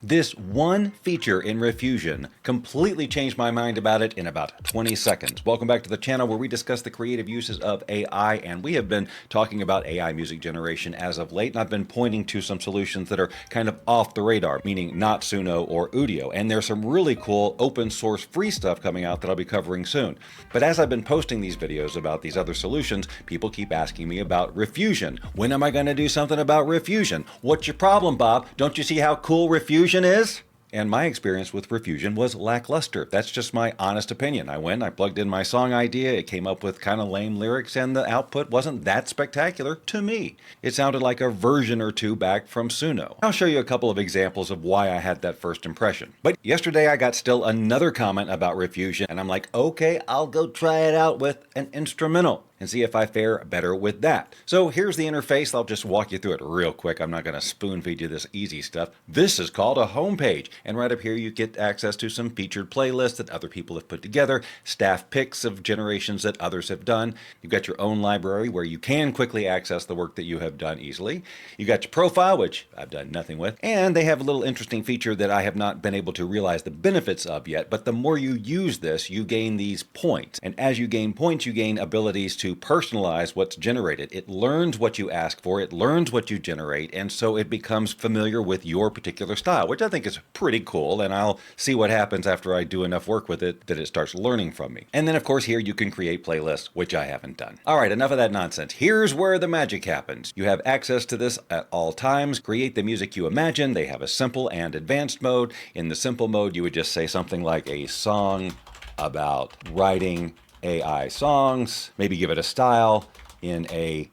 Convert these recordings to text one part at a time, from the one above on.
This one feature in Riffusion completely changed my mind about it in about 20 seconds. Welcome back to the channel where we discuss the creative uses of AI, and we have been talking about AI music generation as of late, and I've been pointing to some solutions that are kind of off the radar, meaning not Suno or Udio, and there's some really cool open source free stuff coming out that I'll be covering soon. But as I've been posting these videos about these other solutions, people keep asking me about Riffusion. When am I going to do something about Riffusion? What's your problem, Bob? Don't you see how cool Riffusion is? And my experience with Riffusion was lackluster. That's just my honest opinion. I plugged in my song idea, it came up with kind of lame lyrics, and the output wasn't that spectacular to me. It sounded like a version or two back from Suno. I'll show you a couple of examples of why I had that first impression. But yesterday I got still another comment about Riffusion, and I'm like, okay, I'll go try it out with an instrumental and see if I fare better with that. So here's the interface. I'll just walk you through it real quick. I'm not gonna spoon feed you this easy stuff. This is called a homepage. And right up here, you get access to some featured playlists that other people have put together, staff picks of generations that others have done. You've got your own library where you can quickly access the work that you have done easily. You got your profile, which I've done nothing with. And they have a little interesting feature that I have not been able to realize the benefits of yet, but the more you use this, you gain these points. And as you gain points, you gain abilities to personalize what's generated. It learns what you ask for, it learns what you generate, and so it becomes familiar with your particular style, which I think is pretty cool, and I'll see what happens after I do enough work with it that it starts learning from me. And then of course here you can create playlists, which I haven't done. All right, enough of that nonsense. Here's where the magic happens. You have access to this at all times. Create the music you imagine. They have a simple and advanced mode. In the simple mode, you would just say something like a song about writing AI songs, maybe give it a style in a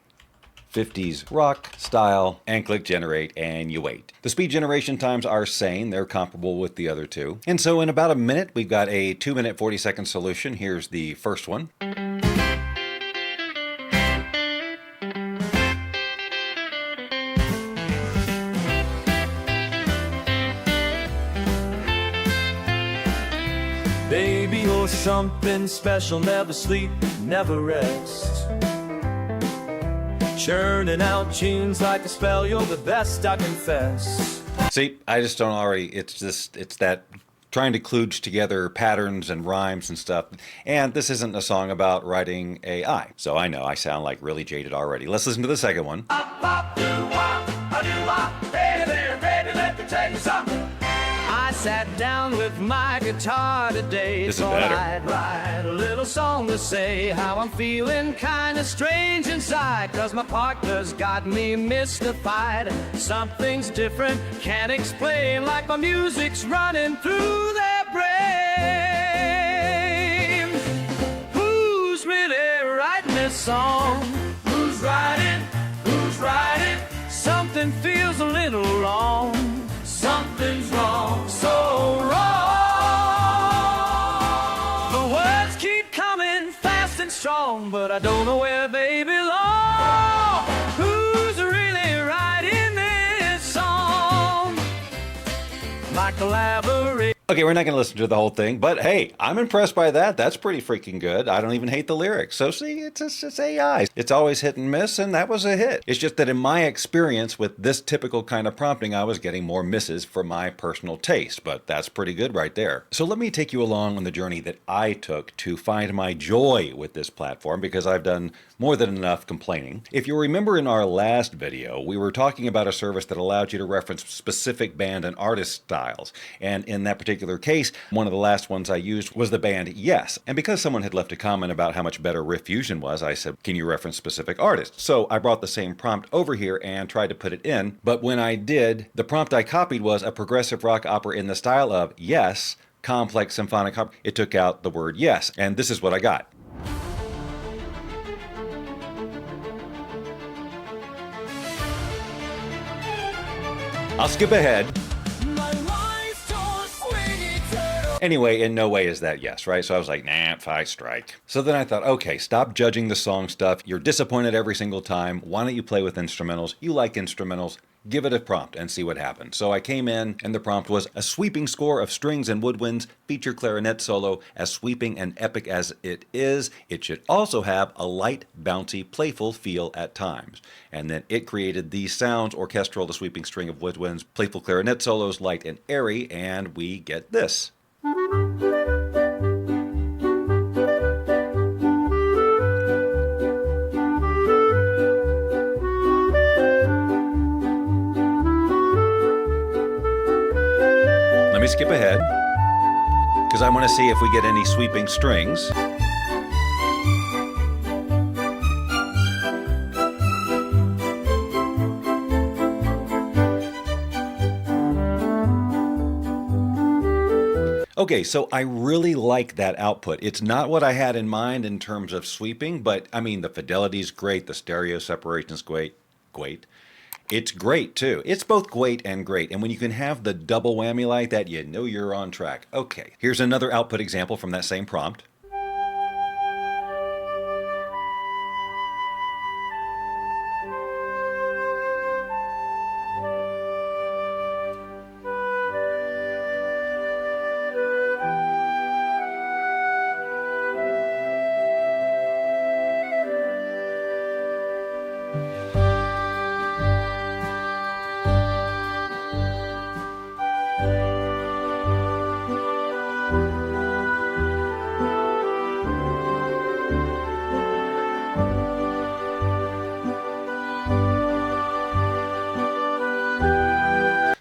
50s rock style, and click generate, and you wait. The speed generation times are sane. They're comparable with the other two. And so in about a minute, we've got a 2-minute 40-second solution. Here's the first one. Baby, you're something special, never sleep, never rest. Churning out tunes like a spell, you're the best, I confess. See, I just don't already, it's that trying to kludge together patterns and rhymes and stuff. And this isn't a song about writing AI. So I know I sound like really jaded already. Let's listen to the second one. I sat down with my guitar today. This is better. I'd write a little song to say how I'm feeling kinda strange inside, 'cause my partner's got me mystified. Something's different, can't explain, like my music's running through their brain. Who's really writing this song? Who's writing? Who's writing? Something feels a little wrong. Something's wrong, so wrong. The words keep coming fast and strong, but I don't know where they belong. Who's really writing this song? My collaboration. Okay, we're not going to listen to the whole thing, but hey, I'm impressed by that. That's pretty freaking good. I don't even hate the lyrics. So see, it's AI. It's always hit and miss, and that was a hit. It's just that in my experience with this typical kind of prompting, I was getting more misses for my personal taste, but that's pretty good right there. So let me take you along on the journey that I took to find my joy with this platform, because I've done more than enough complaining. If you remember in our last video, we were talking about a service that allowed you to reference specific band and artist styles, and in that particular case, one of the last ones I used was the band Yes. And because someone had left a comment about how much better Riffusion was, I said, can you reference specific artists? So I brought the same prompt over here and tried to put it in. But when I did, the prompt I copied was a progressive rock opera in the style of Yes, complex symphonic opera. It took out the word yes, and this is what I got. I'll skip ahead. Anyway, in no way is that yes, right? So I was like, nah, 5 strike. So then I thought, okay, stop judging the song stuff. You're disappointed every single time. Why don't you play with instrumentals? You like instrumentals. give it a prompt and see what happens. So I came in and the prompt was a sweeping score of strings and woodwinds, feature clarinet solo. As sweeping and epic as it is, it should also have a light, bouncy, playful feel at times. And then it created these sounds: orchestral, the sweeping string of woodwinds, playful clarinet solos, light and airy, and we get this. Let me skip ahead, because I want to see if we get any sweeping strings. Okay, so I really like that output. It's not what I had in mind in terms of sweeping, but I mean, the fidelity's great, the stereo separation's great. It's great too. It's both great and great. And when you can have the double whammy like that, you know you're on track. Okay, here's another output example from that same prompt.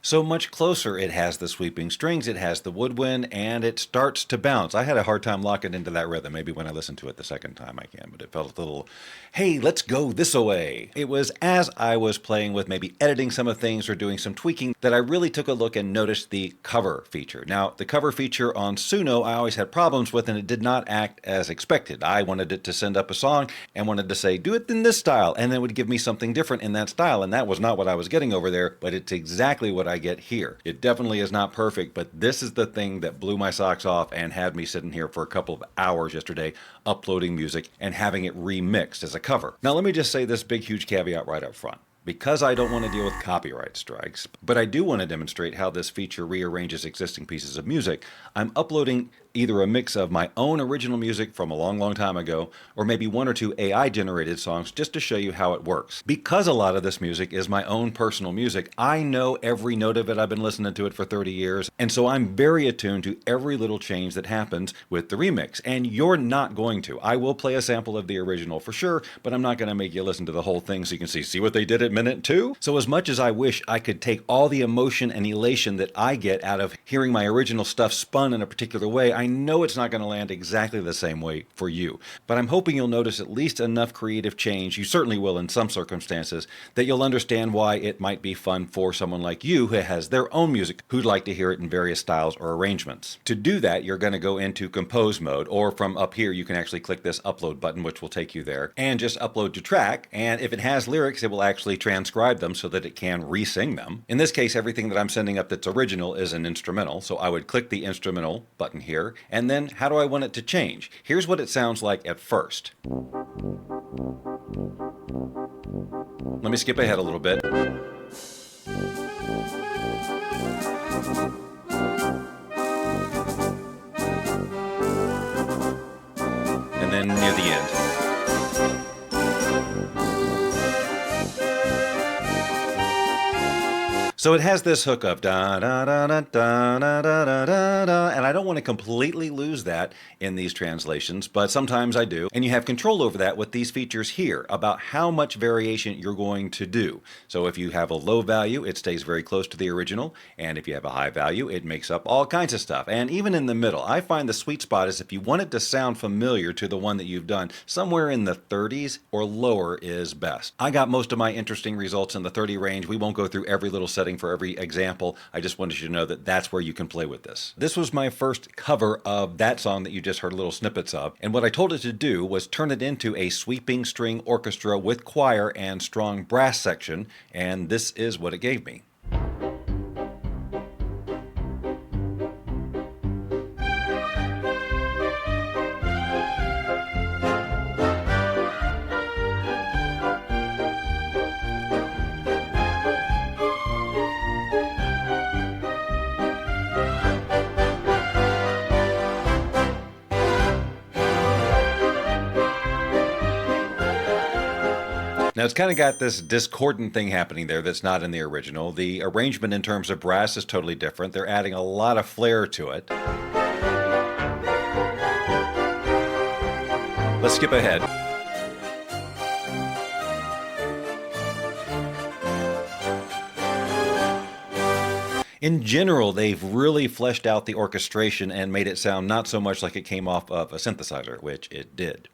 So much closer. It has the sweeping strings, it has the woodwind, and it starts to bounce. I had a hard time locking into that rhythm. Maybe when I listen to it the second time I can, but it felt a little, hey, let's go this way. It was as I was playing with maybe editing some of things or doing some tweaking that I really took a look and noticed the cover feature. Now, the cover feature on Suno I always had problems with, and it did not act as expected. I wanted it to send up a song and wanted to say, do it in this style, and then it would give me something different in that style, and that was not what I was getting over there, but it's exactly what I get here. It definitely is not perfect, but this is the thing that blew my socks off and had me sitting here for a couple of hours yesterday uploading music and having it remixed as a cover. Now let me just say this big huge caveat right up front. Because I don't want to deal with copyright strikes, but I do want to demonstrate how this feature rearranges existing pieces of music, I'm uploading either a mix of my own original music from a long time ago, or maybe one or two AI generated songs just to show you how it works. Because a lot of this music is my own personal music, I know every note of it. I've been listening to it for 30 years, and so I'm very attuned to every little change that happens with the remix, and you're not going to. I will play a sample of the original for sure, but I'm not going to make you listen to the whole thing so you can see what they did at minute 2. So as much as I wish I could take all the emotion and elation that I get out of hearing my original stuff spun in a particular way, I know it's not going to land exactly the same way for you. But I'm hoping you'll notice at least enough creative change, you certainly will in some circumstances, that you'll understand why it might be fun for someone like you who has their own music who'd like to hear it in various styles or arrangements. To do that, you're going to go into compose mode, or from up here you can actually click this upload button, which will take you there, and just upload to track, and if it has lyrics it will actually transcribe them so that it can re-sing them. In this case, everything that I'm sending up that's original is an instrumental, so I would click the instrumental button here, and then how do I want it to change? Here's what it sounds like at first. Let me skip ahead a little bit. And then near the end. So it has this hook of da da da da da da da da da da, and I don't want to completely lose that in these translations, but sometimes I do. And you have control over that with these features here about how much variation you're going to do. So if you have a low value, it stays very close to the original, and if you have a high value, it makes up all kinds of stuff. And even in the middle, I find the sweet spot is if you want it to sound familiar to the one that you've done, somewhere in the 30s or lower is best. I got most of my interesting results in the 30 range. We won't go through every little setting for every example. I just wanted you to know that that's where you can play with this. This was my first cover of that song that you just heard little snippets of, and what I told it to do was turn it into a sweeping string orchestra with choir and strong brass section, and this is what it gave me. Now it's kind of got this discordant thing happening there that's not in the original. The arrangement in terms of brass is totally different. They're adding a lot of flair to it. Let's skip ahead. In general, they've really fleshed out the orchestration and made it sound not so much like it came off of a synthesizer, which it did.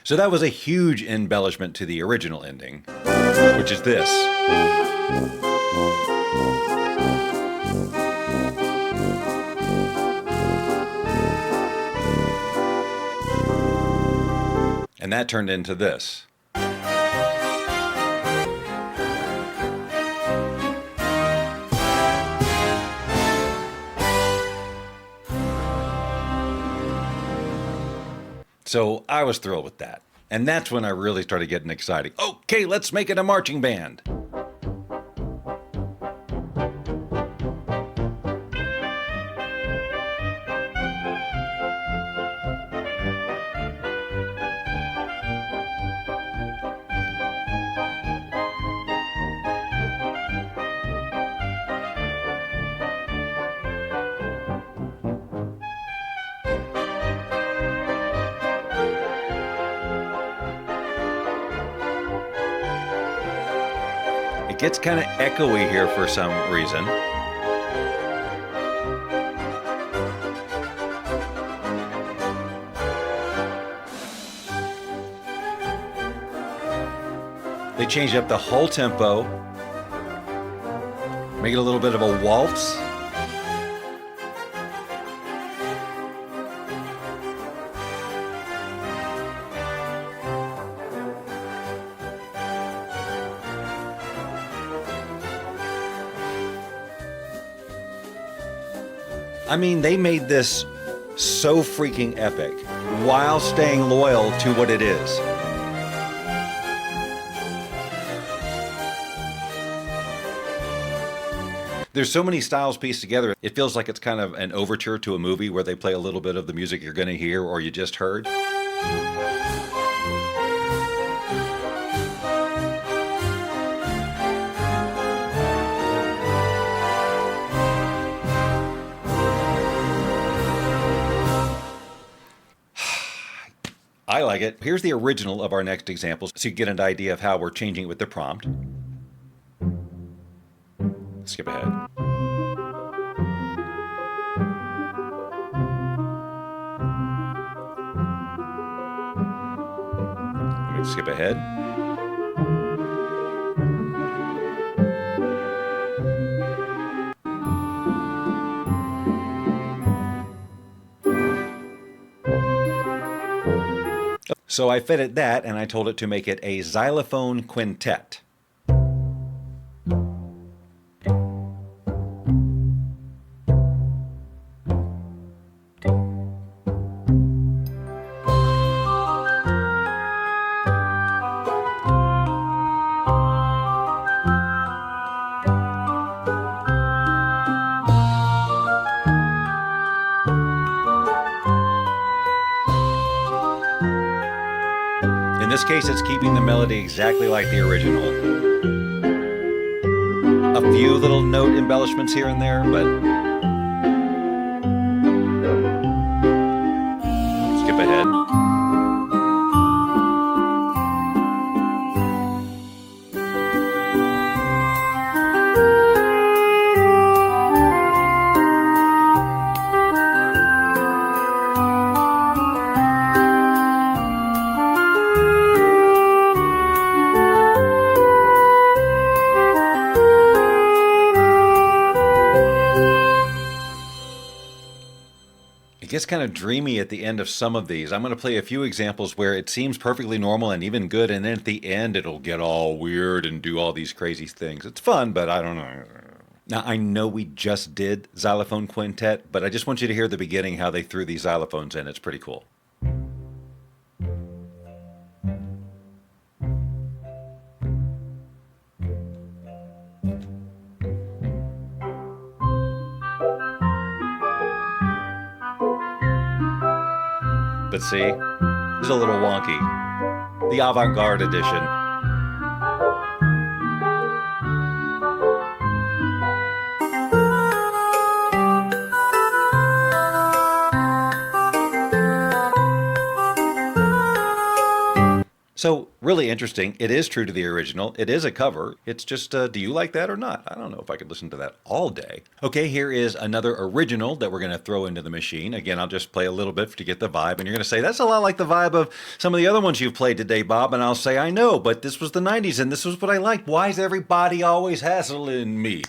So that was a huge embellishment to the original ending, which is this. And that turned into this. So I was thrilled with that. And that's when I really started getting excited. Okay, let's make it a marching band. It gets kind of echoey here for some reason. They changed up the whole tempo, make it a little bit of a waltz. I mean, they made this so freaking epic while staying loyal to what it is. There's so many styles pieced together, it feels like it's kind of an overture to a movie where they play a little bit of the music you're going to hear or you just heard. I like it. Here's the original of our next example so you get an idea of how we're changing it with the prompt. Skip ahead. Let me skip ahead. So I fed it that, and I told it to make it a xylophone quintet. In this case, it's keeping the melody exactly like the original. A few little note embellishments here and there, but skip ahead. It gets kind of dreamy at the end of some of these. I'm going to play a few examples where it seems perfectly normal and even good, and then at the end it'll get all weird and do all these crazy things. It's fun, but I don't know. Now, I know we just did Xylophone Quintet, but I just want you to hear the beginning, how they threw these xylophones in. It's pretty cool. But see, it's a little wonky. The avant-garde edition. So, really interesting. It is true to the original. It is a cover. It's just, do you like that or not? I don't know if I could listen to that all day. Okay, here is another original that we're going to throw into the machine. Again, I'll just play a little bit to get the vibe. And you're going to say, that's a lot like the vibe of some of the other ones you've played today, Bob. And I'll say, I know, but this was the 90s and this was what I liked. Why is everybody always hassling me?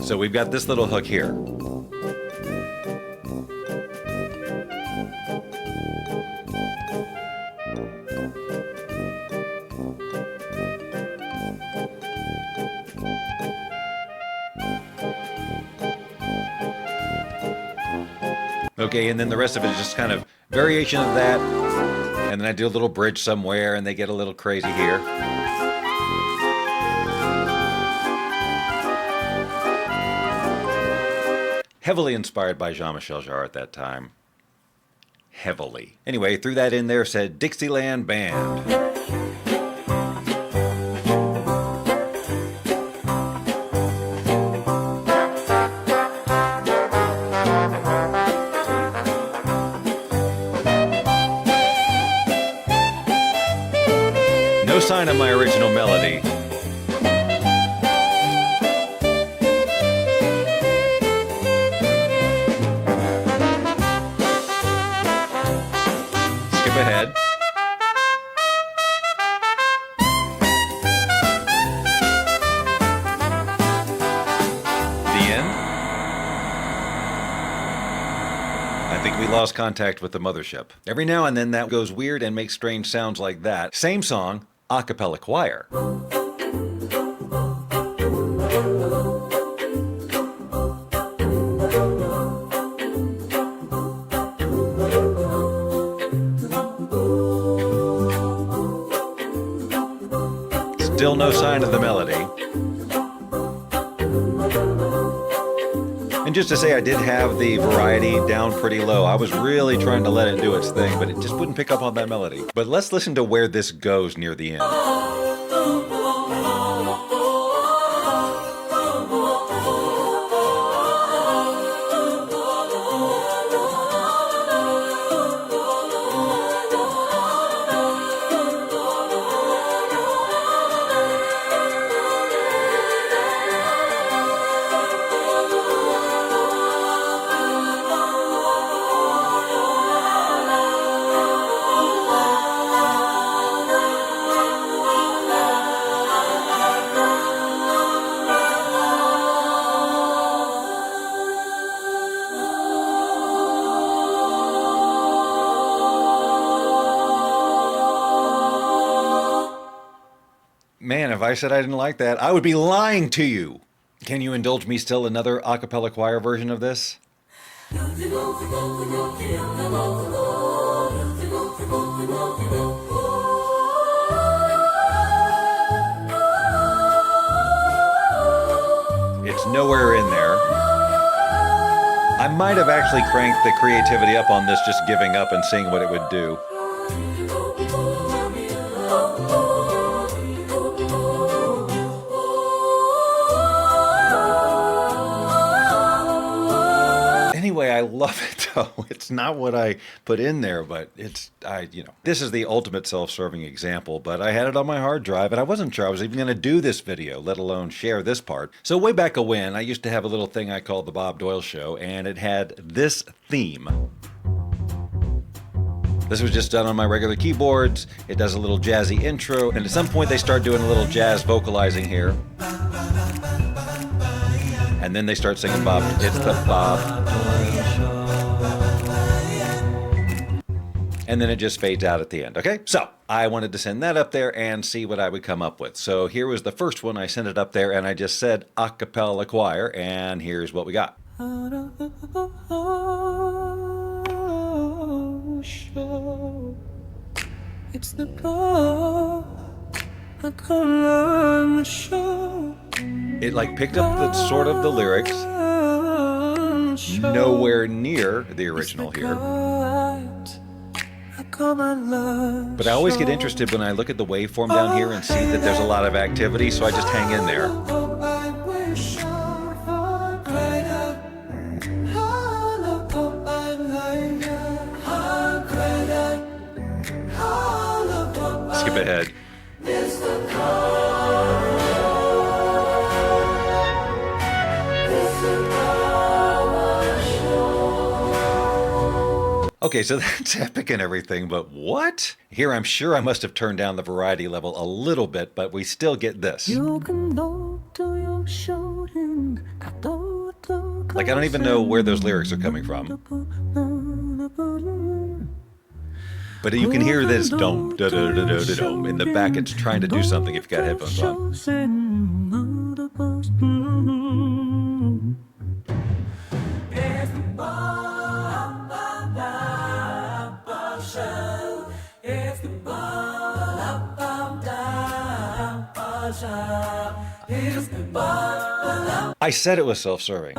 So we've got this little hook here. Okay, and then the rest of it is just kind of variation of that. And then I do a little bridge somewhere and they get a little crazy here. Heavily inspired by Jean-Michel Jarre at that time. Heavily. Anyway, threw that in there, said Dixieland Band. No sign of my original melody. Ahead. The end. I think we lost contact with the mothership. Every now and then that goes weird and makes strange sounds like that. Same song, a cappella choir. Still no sign of the melody. And just to say, I did have the variety down pretty low. I was really trying to let it do its thing, but it just wouldn't pick up on that melody. But let's listen to where this goes near the end. Man, if I said I didn't like that, I would be lying to you. Can you indulge me still another a cappella choir version of this? It's nowhere in there. I might have actually cranked the creativity up on this, just giving up and seeing what it would do. Anyway, I love it though. It's not what I put in there, but this is the ultimate self-serving example, but I had it on my hard drive and I wasn't sure I was even going to do this video, let alone share this part. So way back when, I used to have a little thing I called the Bob Doyle Show, and it had this theme. This was just done on my regular keyboards. It does a little jazzy intro, and at some point they start doing a little jazz vocalizing here. And then they start singing Bob. It's the Bob Doyle Show. And then it just fades out at the end, okay? So I wanted to send that up there and see what I would come up with. So here was the first one. I sent it up there and I just said a cappella choir, and here's what we got. Show. It's the Bob Doyle Show. It like picked up the sort of the lyrics, nowhere near the original here. But I always get interested when I look at the waveform down here and see that there's a lot of activity, so I just hang in there. Skip ahead. Okay, so that's epic and everything, but what? Here I'm sure I must have turned down the variety level a little bit, but we still get this. Like, I don't even know where those lyrics are coming from. But you can hear this dome, da da da da da dome. In the back, it's trying to do something if you've got headphones on. I said it was self-serving.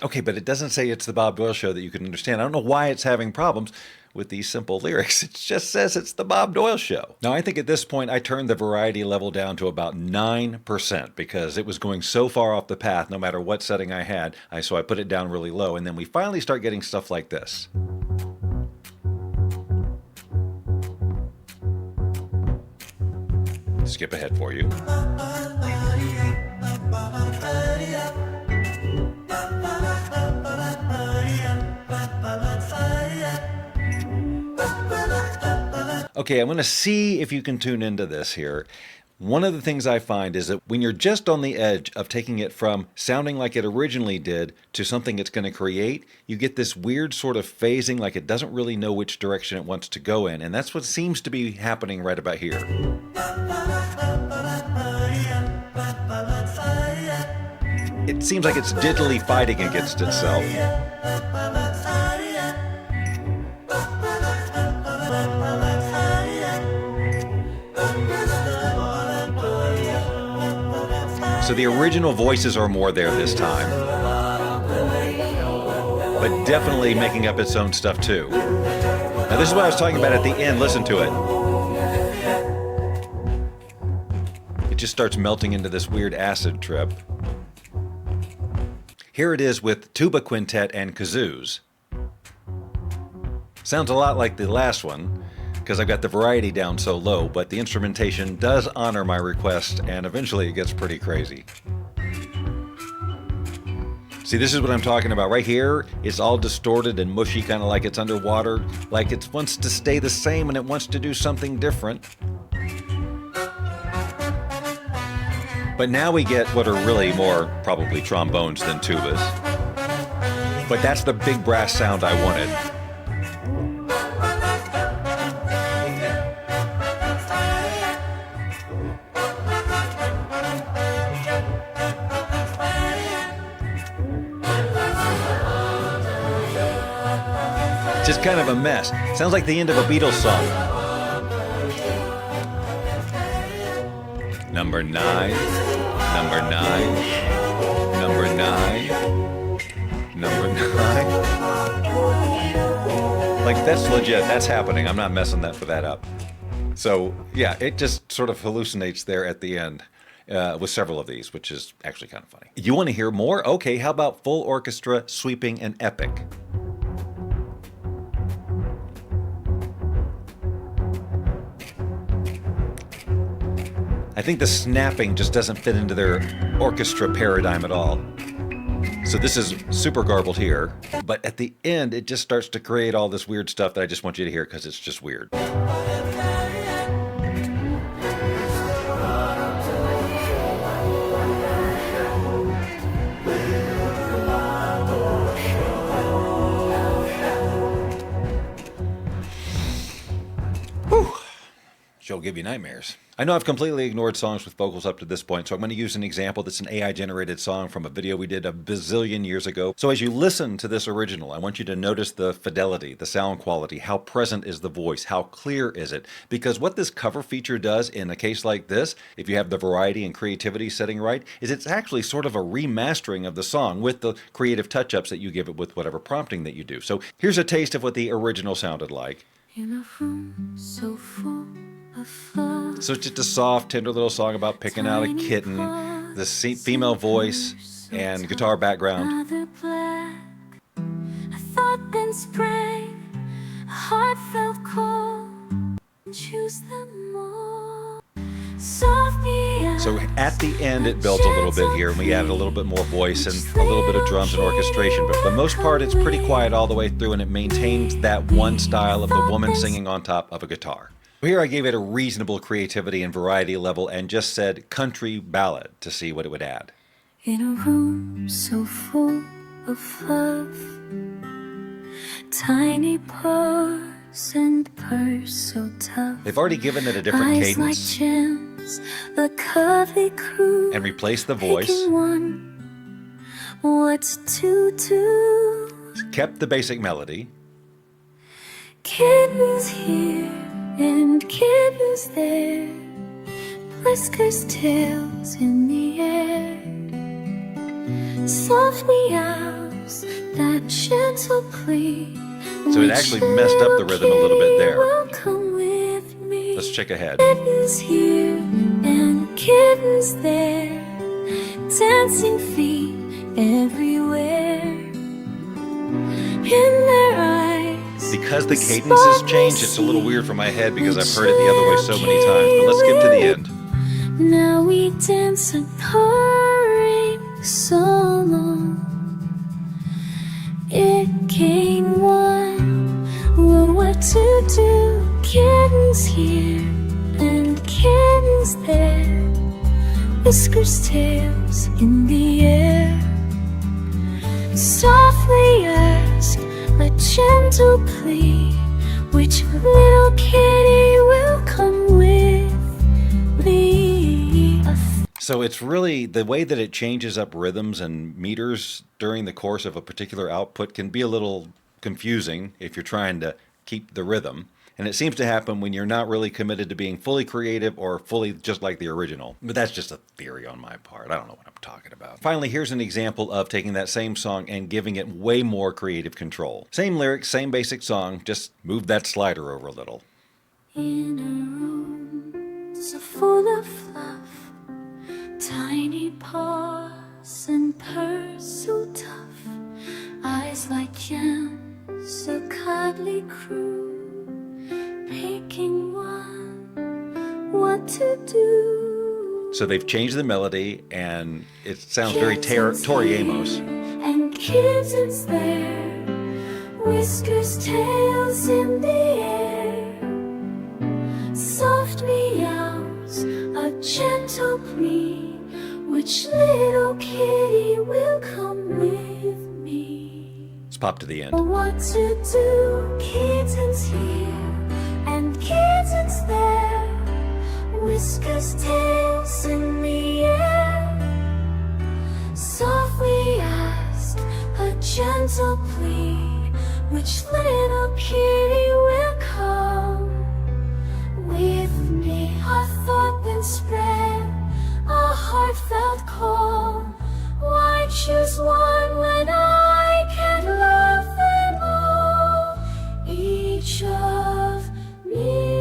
Okay, but it doesn't say it's the Bob Doyle Show that you can understand. I don't know why it's having problems with these simple lyrics. It just says it's the Bob Doyle Show. Now, I think at this point I turned the variety level down to about 9% because it was going so far off the path no matter what setting I had. So I put it down really low, and then we finally start getting stuff like this. Skip ahead for you. Okay, I'm going to see if you can tune into this here. One of the things I find is that when you're just on the edge of taking it from sounding like it originally did to something it's going to create, you get this weird sort of phasing, like it doesn't really know which direction it wants to go in. And that's what seems to be happening right about here. It seems like it's diddly fighting against itself. So the original voices are more there this time, but definitely making up its own stuff too. Now this is what I was talking about at the end. Listen to it. It just starts melting into this weird acid trip. Here it is with tuba quintet and kazoos. Sounds a lot like the last one, because I've got the variety down so low, but the instrumentation does honor my request, and eventually it gets pretty crazy. See, this is what I'm talking about. Right here, it's all distorted and mushy, kind of like it's underwater, like it wants to stay the same and it wants to do something different. But now we get what are really more probably trombones than tubas. But that's the big brass sound I wanted. Just kind of a mess. Sounds like the end of a Beatles song. Number 9, number 9, number 9, number 9. Like, that's legit. That's happening. I'm not messing that up. So, yeah, it just sort of hallucinates there at the end. with several of these, which is actually kind of funny. You want to hear more? Okay, how about full orchestra, sweeping, and epic? I think the snapping just doesn't fit into their orchestra paradigm at all. So this is super garbled here, but at the end it just starts to create all this weird stuff that I just want you to hear because it's just weird. Whew. She'll give you nightmares. I know I've completely ignored songs with vocals up to this point, so I'm going to use an example that's an AI-generated song from a video we did a bazillion years ago. So as you listen to this original, I want you to notice the fidelity, the sound quality, how present is the voice, how clear is it? Because what this cover feature does in a case like this, if you have the variety and creativity setting right, is it's actually sort of a remastering of the song with the creative touch-ups that you give it with whatever prompting that you do. So here's a taste of what the original sounded like. In a room so full of love. So it's just a soft, tender little song about picking out a kitten, the female voice, and guitar background. I thought then sprang, a heart felt cold. Choose them all. So at the end it builds a little bit here, and we added a little bit more voice and a little bit of drums and orchestration, but for the most part it's pretty quiet all the way through, and it maintains that one style of the woman singing on top of a guitar. Here I gave it a reasonable creativity and variety level and just said country ballad to see what it would add. In a room so full of love, tiny pores and purse so tough. They've already given it a different Eyes like cadence gems, the curvy crew, and replaced the voice. picking one, what to do. Kept the basic melody. Kittens here and kittens there, whiskers, tails in the air, soft meows, that gentle plea. So it actually messed up the rhythm a little bit there. Welcome with me. Let's check ahead. Kittens here and kittens there, dancing feet everywhere. In their eyes, Because the cadence has changed, it's a little weird for my head because I've heard it the other way so many times. But let's skip to the end. now we dance and hurrying so long. It came one, well, what to do? Kittens here and kittens there, whiskers, tails in the air. Softly ask a gentle plea, which little kitty will come with me? So it's really the way that it changes up rhythms and meters during the course of a particular output can be a little confusing if you're trying to keep the rhythm. And it seems to happen when you're not really committed to being fully creative or fully just like the original. But that's just a theory on my part. I don't know what I'm talking about. Finally, here's an example of taking that same song and giving it way more creative control. Same lyrics, same basic song, just move that slider over a little. In a room so full of fluff, tiny paws and purrs so tough, eyes like gems, a cuddly crew, picking one, what to do. So they've changed the melody, and it sounds very Tori Amos. And kittens there, whiskers, tails in the air, soft meows, a gentle plea, which little kitty will come with me? Let's pop to the end. What to do? Kittens here and kittens there, whiskers, tails in the air, softly ask a gentle plea, which little kitty will come with me? A thought then spread, a heart felt cold. Why choose one when I can love them all, each of me?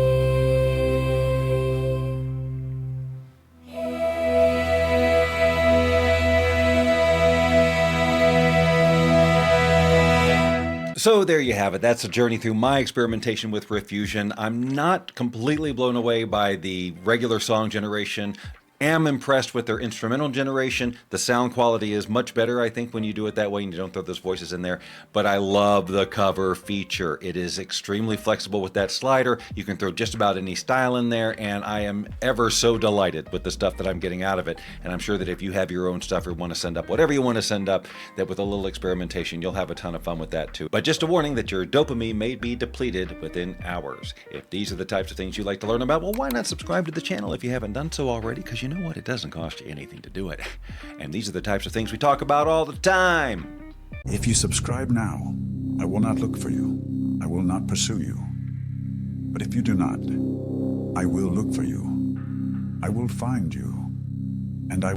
So there you have it. That's a journey through my experimentation with Riffusion. I'm not completely blown away by the regular song generation. Am impressed with their instrumental generation. The sound quality is much better, I think, when you do it that way and you don't throw those voices in there. But I love the cover feature. It is extremely flexible with that slider. You can throw just about any style in there, and I am ever so delighted with the stuff that I'm getting out of it. And I'm sure that if you have your own stuff or want to send up whatever you want to send up, that with a little experimentation, you'll have a ton of fun with that too. But just a warning that your dopamine may be depleted within hours. If these are the types of things you like to learn about, well, why not subscribe to the channel if you haven't done so already? Because you know what? It doesn't cost you anything to do it. And these are the types of things we talk about all the time. If you subscribe now, I will not look for you. I will not pursue you. But if you do not, I will look for you. I will find you. And I